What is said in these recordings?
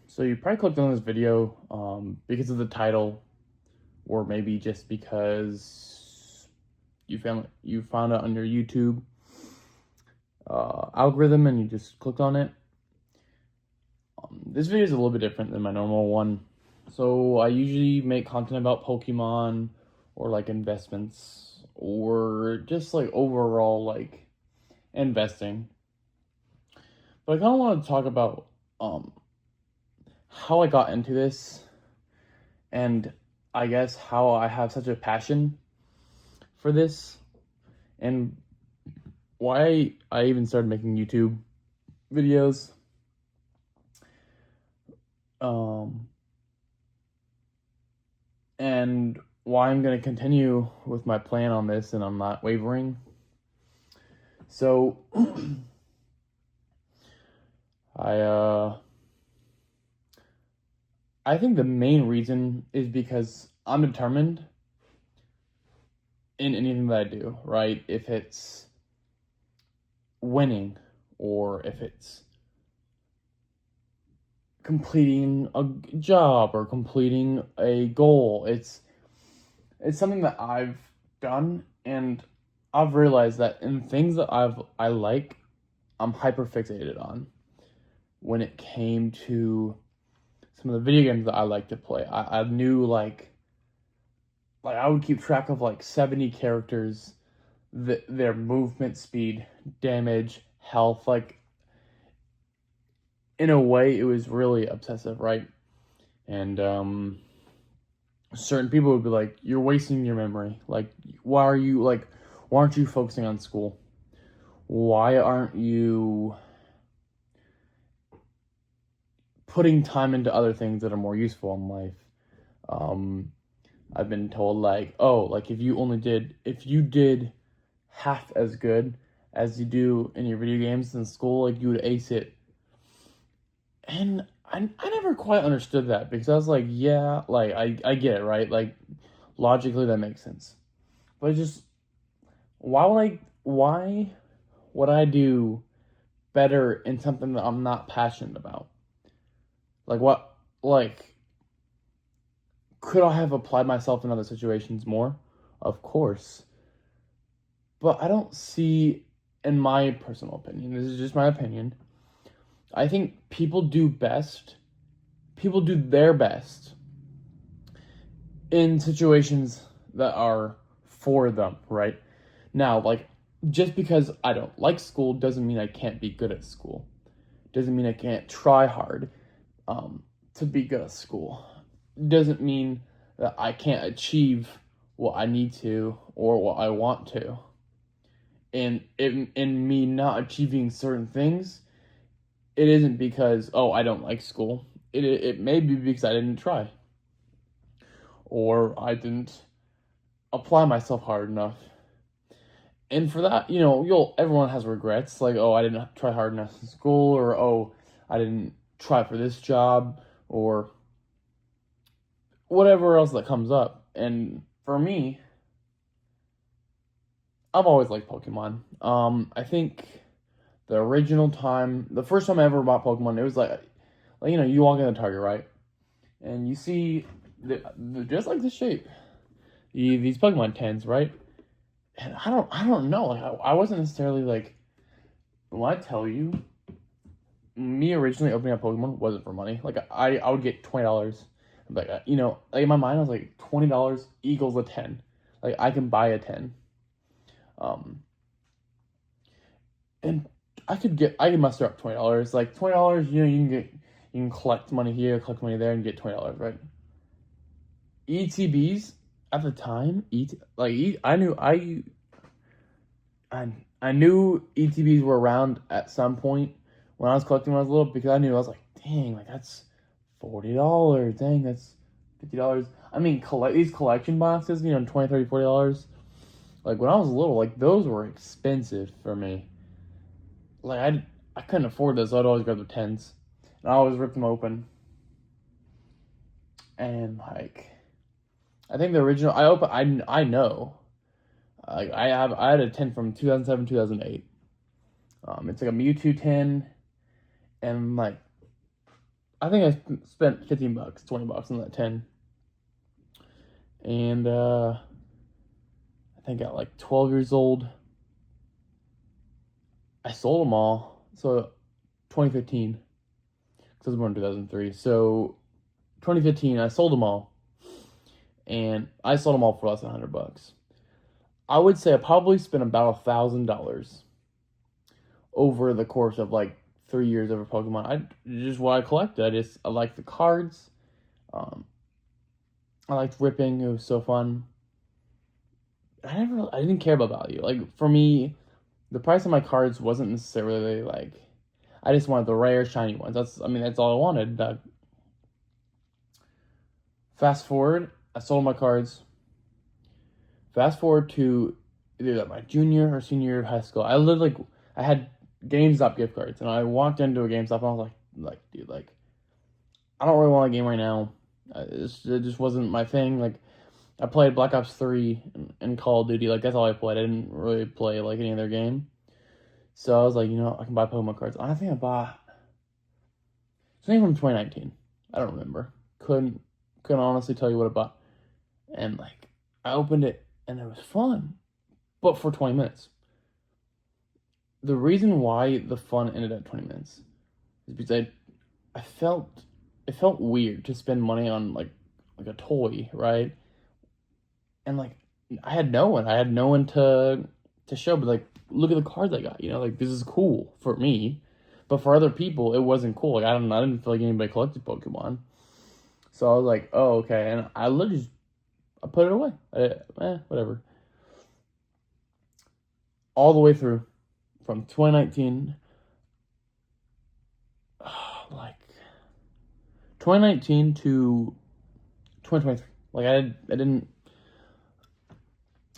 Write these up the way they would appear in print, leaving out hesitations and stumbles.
So you probably clicked on this video because of the title, or maybe just because you found it on your YouTube algorithm and you just clicked on it. This video is a little bit different than my normal one. So I usually make content about Pokemon or like investments or just like overall like investing. But I kind of want to talk about how I got into this and I guess how I have such a passion for this and why I even started making YouTube videos. Um, and why I'm going to continue with my plan on this and I'm not wavering. So, I I think the main reason is because I'm determined in anything that I do, right? If it's winning or if it's completing a job or completing a goal, it's something that I've done and I've realized that in things that I like, I'm hyper fixated on. When it came to some of the video games that I like to play, I knew like I would keep track of like 70 characters, their movement speed, damage, health. Like in a way, it was really obsessive, right? And certain people would be like, "You're wasting your memory. Like, why aren't you focusing on school? Why aren't you putting time into other things that are more useful in life?" Um, I've been told like, "Oh, like if you did half as good as you do in your video games in school, like you would ace it." And I never quite understood that because I was like, yeah, like I get it, right? Like logically that makes sense. But just why would I do better in something that I'm not passionate about? Like what like could I have applied myself in other situations more? Of course. But I don't see, in my personal opinion, this is just my opinion, I think people do their best in situations that are for them, right? Now, like, just because I don't like school doesn't mean I can't be good at school. Doesn't mean I can't try hard to be good at school. Doesn't mean that I can't achieve what I need to or what I want to. And in me not achieving certain things, it isn't because, oh, I don't like school. It may be because I didn't try or I didn't apply myself hard enough. And for that, everyone has regrets, like, oh, I didn't try hard enough in school, or oh, I didn't try for this job, or whatever else that comes up. And for me, I've always liked Pokemon. I think the first time I ever bought Pokemon, it was like you walk in the Target, right, and you see just like the shape, these Pokemon tens, right, and I don't know, like I wasn't necessarily like, when I tell you, me originally opening up Pokemon wasn't for money. Like I would get $20. Like like in my mind I was like $20 equals a 10. Like I can buy a 10. Um, and I can muster up $20. Like $20, you can collect money here, collect money there, and get $20, right? ETBs at the time, I knew ETBs were around at some point when I was collecting when I was little because I was like, dang, like that's $40. Dang, that's $50. I mean, collect these collection boxes, 20, 30, $40. Like when I was little, like those were expensive for me. Like I couldn't afford those, so I'd always grab the tens. And I always rip them open. And like I think the original I know. Like I had a 10 from 2007, 2008. It's like a Mewtwo 10 and like I think I spent $15, $20 on that 10. And I think at like 12 years old, I sold them all. So 2015, because I was born in 2003. So 2015, I sold them all. And I sold them all for less than $100. I would say I probably spent about $1,000 over the course of like 3 years over Pokemon. I just what I collected. I liked the cards. Um, I liked ripping. It was so fun. I didn't care about value. Like for me, the price of my cards wasn't necessarily like. I just wanted the rare, shiny ones. That's all I wanted. Fast forward, I sold my cards. Fast forward to either my junior or senior year of high school. I had GameStop gift cards, and I walked into a GameStop and I was like, dude, like, I don't really want a game right now. It just wasn't my thing. Like, I played Black Ops 3 and Call of Duty. Like, that's all I played. I didn't really play, like, any other game. So I was like, I can buy Pokemon cards. I think I bought something from 2019. I don't remember. Couldn't honestly tell you what I bought. And, like, I opened it, and it was fun. But for 20 minutes. The reason why the fun ended at 20 minutes is because I felt it felt weird to spend money on like a toy, right? And like I had no one to show, but like look at the cards I got, like this is cool for me, but for other people it wasn't cool. Like I didn't feel like anybody collected Pokemon, so I was like, oh okay, and I literally I put it away. Whatever. All the way through from 2019, like 2019 to 2023. Like I didn't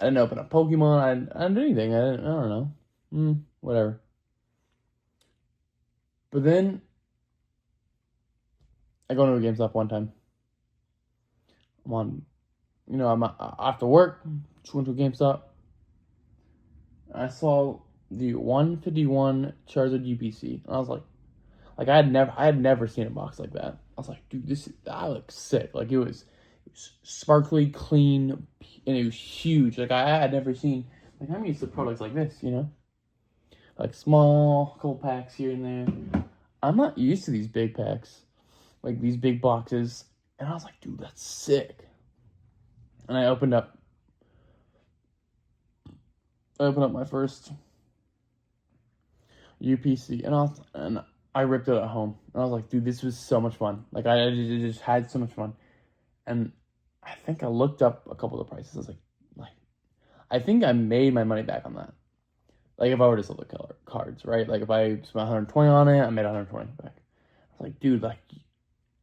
open a Pokemon. I didn't do anything. I don't know. Whatever. But then I go into a GameStop one time. I'm after work. Just went to a GameStop. I saw the 151 Charizard UPC, and I was like I had never seen a box like that. I was like, dude, that looks sick. Like it was sparkly, clean, and it was huge. Like I had never seen. Like I'm used to products like this, like small, couple packs here and there. I'm not used to these big packs, like these big boxes. And I was like, dude, that's sick. And I opened up my first UPC, and I ripped it at home. And I was like, dude, this was so much fun. Like I just had so much fun. And I think I looked up a couple of the prices. I was like, I think I made my money back on that. Like if I were to sell the cards, right? Like if I spent 120 on it, I made 120 back. I was like, dude, like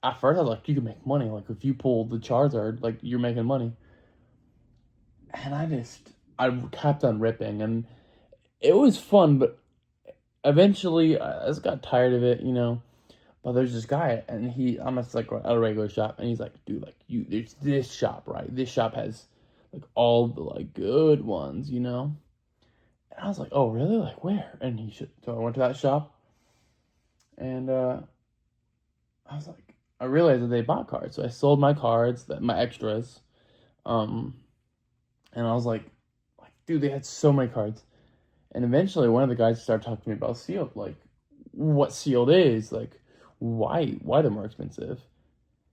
at first I was like, you can make money. Like if you pull the Charizard, like you're making money. And I kept on ripping, and it was fun, but eventually I just got tired of it, But there's this guy, and I'm just like at a regular shop, and he's like, dude, like there's this shop, right? This shop has like all the like good ones, And I was like, oh really? Like where? And so I went to that shop, and I was like, I realized that they bought cards, so I sold my cards, my extras, and I was like, dude, they had so many cards. And eventually one of the guys started talking to me about sealed, like what sealed is, like why they're more expensive.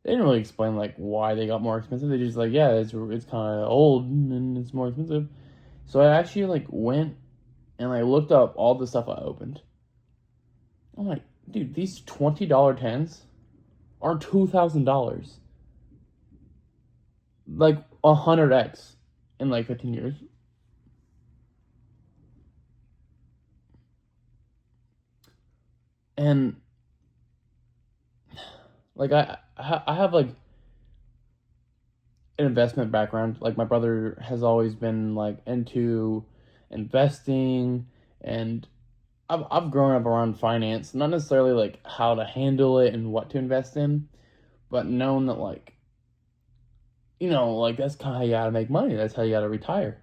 They didn't really explain like why they got more expensive. They just like, yeah, it's kind of old and it's more expensive. So I actually like went and I looked up all the stuff I opened. I'm like, dude, these $20 tens are $2,000. Like 100x in like 15 years. And like I have like an investment background. Like my brother has always been like into investing, and I've grown up around finance, not necessarily like how to handle it and what to invest in, but known that like like that's kind of how you gotta make money. That's how you gotta retire.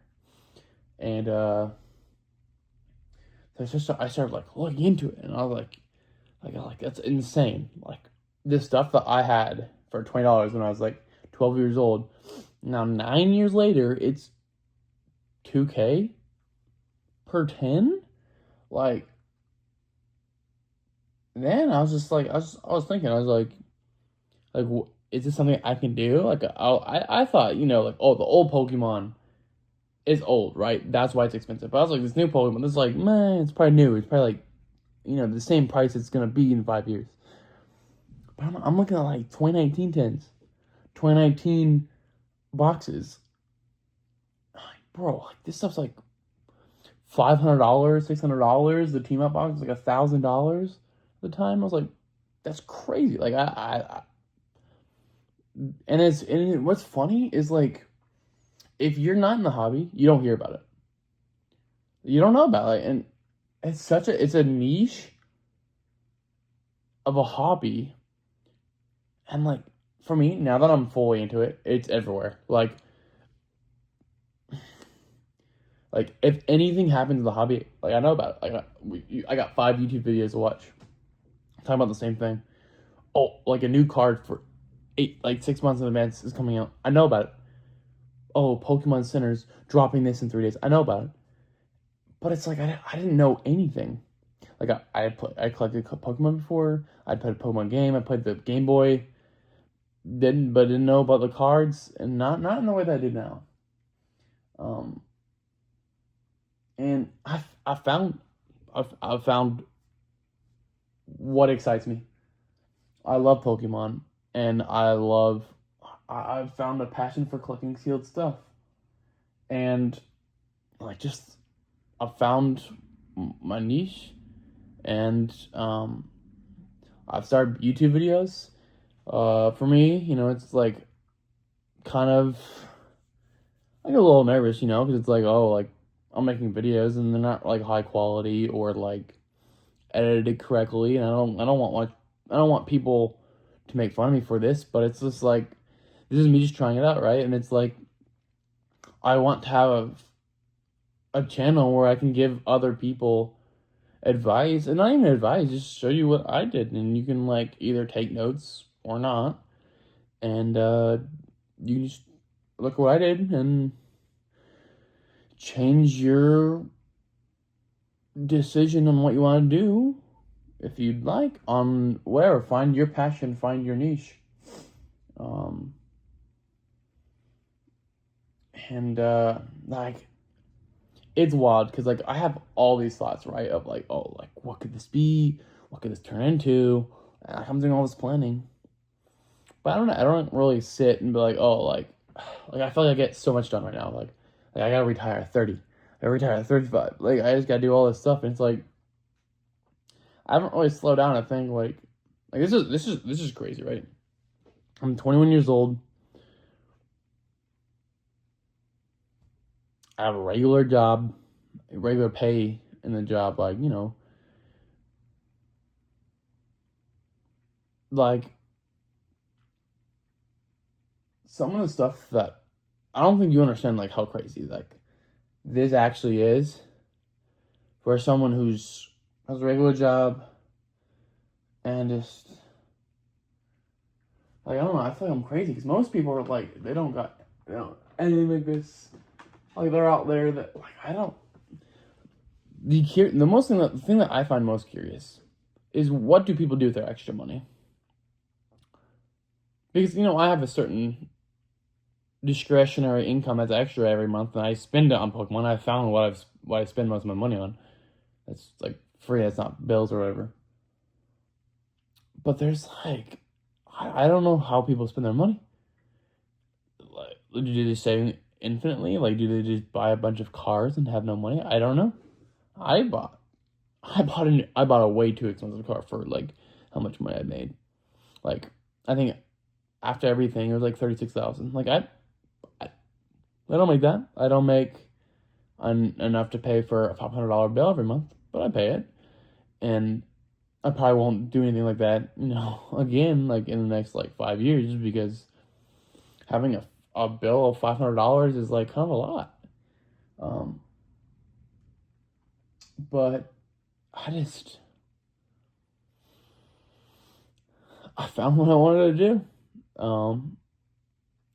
And so I started like looking into it, and I was like that's insane. Like this stuff that I had for $20 when I was like 12 years old. Now 9 years later, it's 2K per 10. Like, then I was just like, I was thinking, I was like, is this something I can do? Like, I thought, like, oh, the old Pokemon is old, right? That's why it's expensive. But I was like, this new Pokemon, this is like, man, it's probably new. It's probably like, the same price it's gonna be in 5 years. But I'm looking at like 2019 tens, 2019 boxes. Like, bro, like this stuff's like $500, $600. The team up box is like $1,000 at the time. I was like, that's crazy. Like and what's funny is like if you're not in the hobby, you don't hear about it. You don't know about it, and it's a niche of a hobby, and like for me now that I'm fully into it, it's everywhere. Like if anything happens in the hobby, like I know about it. Like I got 5 YouTube videos to watch talking about the same thing. Oh, like a new card for 6 months in advance is coming out. I know about it. Oh, Pokemon Center's dropping this in 3 days. I know about it. But it's like I didn't know anything. Like I collected Pokemon before. I played a Pokemon game. I played the Game Boy. Didn't know about the cards, and not in the way that I did now. Um, and I've found what excites me. I love Pokemon, and I've found a passion for collecting sealed stuff, and like just I've found my niche, and I've started YouTube videos. For me, it's like kind of I get a little nervous, because it's like, oh, like I'm making videos and they're not like high quality or like edited correctly, and I don't want people to make fun of me for this, but it's just like this is me just trying it out, right? And it's like I want to have a channel where I can give other people advice, and not even advice, just show you what I did, and you can like either take notes or not, and you can just look what I did and change your decision on what you want to do if you'd like on where find your passion, find your niche. um and like it's wild because like I have all these thoughts, right, of like, oh, like what could this be, what could this turn into, and I'm doing all this planning, but I don't really sit and be like, oh, like I feel like I get so much done right now, like I gotta retire at 30, I retire at 35, like I just gotta do all this stuff, and it's like I haven't really slowed down to think like this is crazy, right? I'm 21 years old. I have a regular job, a regular pay in the job, like, like some of the stuff that I don't think you understand, like how crazy like this actually is for someone who's has a regular job and just like I don't know. I feel like I'm crazy because most people are like they don't anything like this. Like they're out there that like I don't. The thing that I find most curious is what do people do with their extra money? Because I have a certain discretionary income as extra every month, and I spend it on Pokemon. I found what I spend most of my money on. That's like free. That's not bills or whatever. But there's like, I don't know how people spend their money. Like, do they save infinitely? Like, do they just buy a bunch of cars and have no money? I don't know. I bought, I bought a way too expensive car for like how much money I made. Like, I think after everything, it was like 36,000. Like, I don't make that. I don't make enough to pay for a $500 bill every month, but I pay it, and I probably won't do anything like that, again, like in the next like 5 years, just because having a bill of $500 is like kind of a lot. Um, but I just, found what I wanted to do.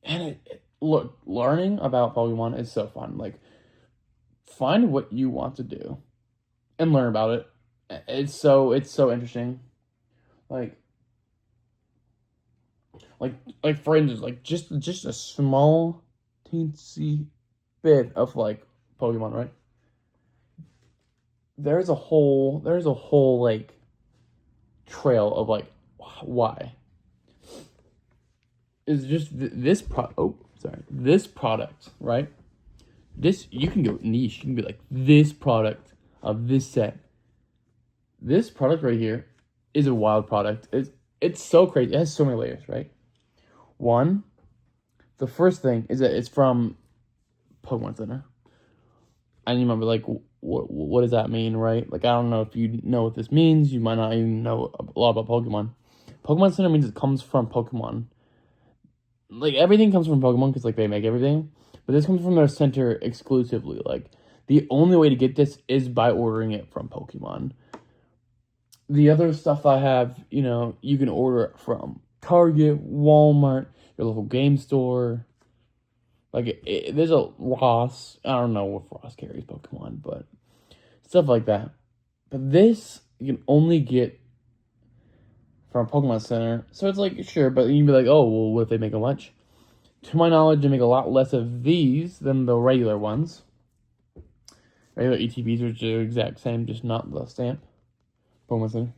And look, learning about Pokemon is so fun. Like, find what you want to do and learn about it. It's so interesting. Like like for instance, like just a small teensy bit of like Pokemon, right? There's a whole like trail of like why is just this this product, right? This, you can go niche. You can be like, this product of this set, this product right here is a wild product. It's so crazy. It has so many layers, right? One, the first thing is that it's from Pokemon Center. And you remember, like, what does that mean, right? Like, I don't know if you know what this means. You might not even know a lot about Pokemon. Pokemon Center means it comes from Pokemon. Like, everything comes from Pokemon because, like, they make everything. But this comes from their center exclusively. Like, the only way to get this is by ordering it from Pokemon. The other stuff I have, you can order it from Target, Walmart, your local game store. Like, there's a Ross. I don't know if Ross carries Pokemon, but stuff like that. But this, you can only get from Pokemon Center. So it's like, sure, but you'd be like, oh, well, what if they make a bunch? To my knowledge, they make a lot less of these than the regular ones. Regular ETBs are the exact same, just not the stamp. Pokemon Center.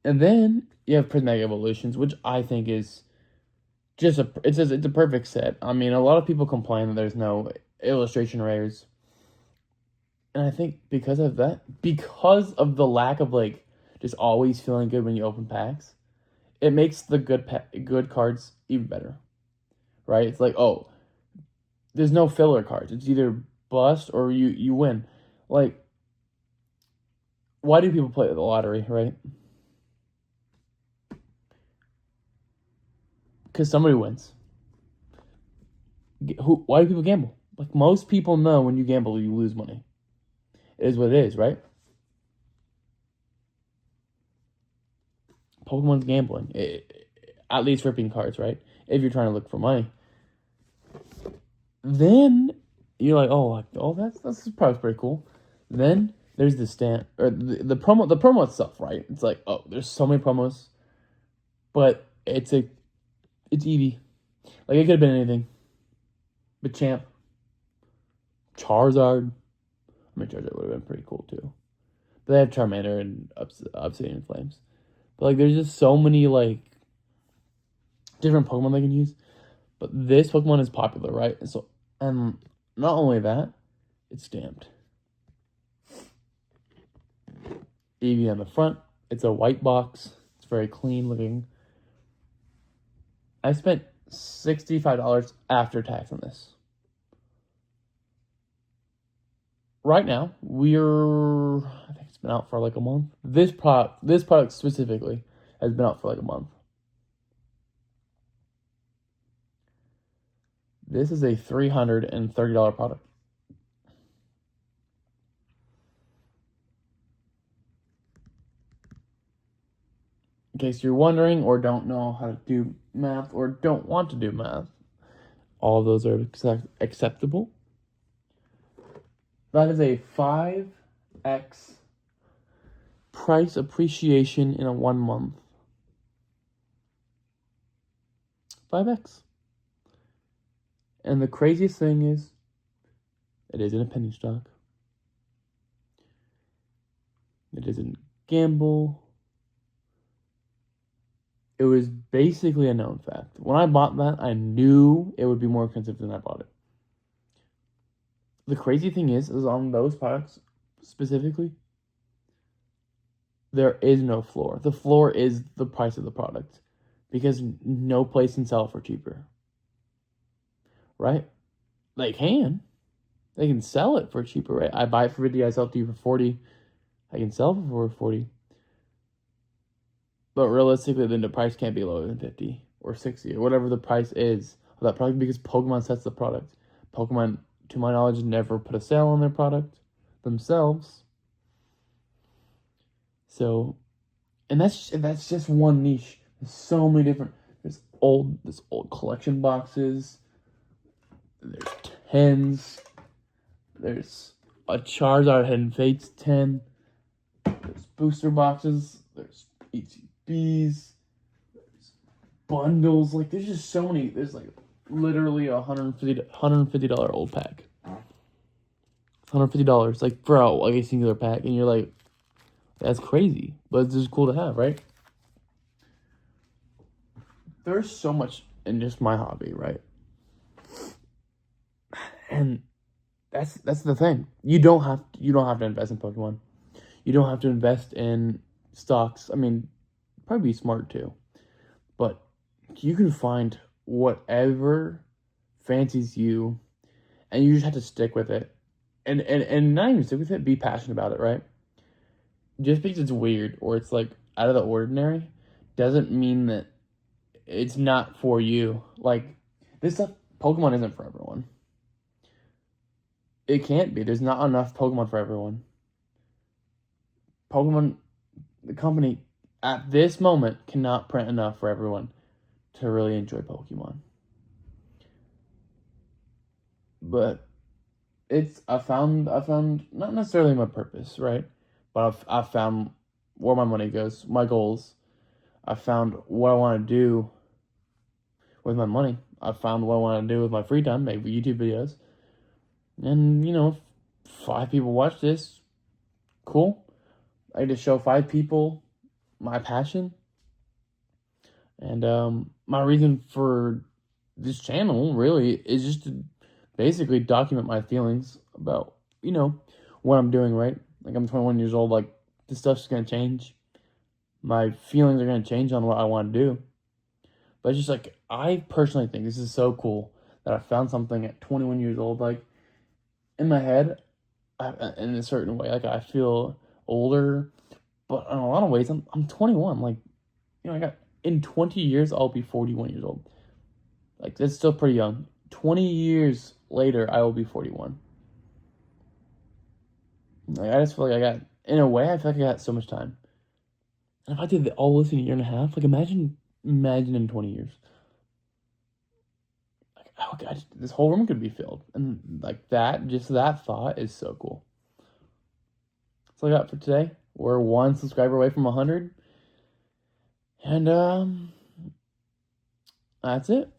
And then you have Prismatic Evolutions, which I think is just it's a perfect set. I mean, a lot of people complain that there's no illustration rares. And I think because of that, because of the lack of like just always feeling good when you open packs, it makes the good cards even better. Right? It's like, oh, there's no filler cards. It's either bust or you win. Like, why do people play the lottery, right? Because somebody wins. Why do people gamble? Like, most people know when you gamble, you lose money. It is what it is, right? Pokemon's gambling. At least ripping cards, right? If you're trying to look for money. Then you're like, that's probably pretty cool. Then there's the stamp or the promo itself, right? It's like, oh, there's so many promos, but it's Eevee. Like, it could have been anything. Machamp, Charizard. I mean, Charizard would have been pretty cool too. But they have Charmander and Obsidian Flames. But like, there's just so many like different Pokemon they can use. But this Pokemon is popular, right? And not only that, it's stamped. Eevee on the front. It's a white box. It's very clean looking. I spent $65 after tax on this. Right now, I think it's been out for like a month. This product specifically has been out for like a month. This is a $330 product. In case you're wondering or don't know how to do math or don't want to do math, all of those are acceptable. That is a 5x price appreciation in a 1 month. 5x. And the craziest thing is, it isn't a penny stock. It isn't gamble. It was basically a known fact. When I bought that, I knew it would be more expensive than I bought it. The crazy thing is on those products specifically, there is no floor. The floor is the price of the product because no place can sell it for cheaper. Right? They can sell it for cheaper, right? I buy it for 50, I sell it to you for 40. I can sell it for 40. But realistically, then the price can't be lower than 50 or 60 or whatever the price is of that product because Pokemon sets the product. Pokemon, to my knowledge, never put a sale on their product themselves. So, And that's just one niche. There's so many different. There's old collection boxes. There's tens. There's a Charizard Hidden Fates 10. There's booster boxes. There's ETBs. There's bundles. Like, there's just so many. There's like literally a $150 old pack. $150. Like, bro, like a singular pack. And you're like, that's crazy. But it's just cool to have, right? There's so much in just my hobby, right? And that's the thing. You don't have to invest in Pokemon. You don't have to invest in stocks. I mean, probably be smart too. But you can find whatever fancies you, and you just have to stick with it. And not even stick with it, be passionate about it, right? Just because it's weird or it's like out of the ordinary doesn't mean that it's not for you. Like, this stuff, Pokemon isn't for everyone. It can't be. There's not enough Pokemon for everyone. Pokemon, the company, at this moment, cannot print enough for everyone to really enjoy Pokemon. But I found not necessarily my purpose, right? But I've found where my money goes, my goals. I found what I want to do with my money. I found what I want to do with my free time, make YouTube videos. And, if 5 people watch this, cool. I get to show 5 people my passion. And my reason for this channel, really, is just to basically document my feelings about, what I'm doing, right? Like, I'm 21 years old, like, this stuff's going to change. My feelings are going to change on what I want to do. But it's just, like, I personally think this is so cool that I found something at 21 years old, like, in my head, in a certain way. Like, I feel older, but in a lot of ways, I'm 21. Like, in 20 years, I'll be 41 years old. Like, that's still pretty young. 20 years later, I will be 41. Like, I just feel like in a way, I feel like I got so much time. And if I did all this in a year and a half, like, imagine in 20 years. Like, oh God, this whole room could be filled. And like just that thought is so cool. That's all I got for today. We're 1 subscriber away from 100. And that's it.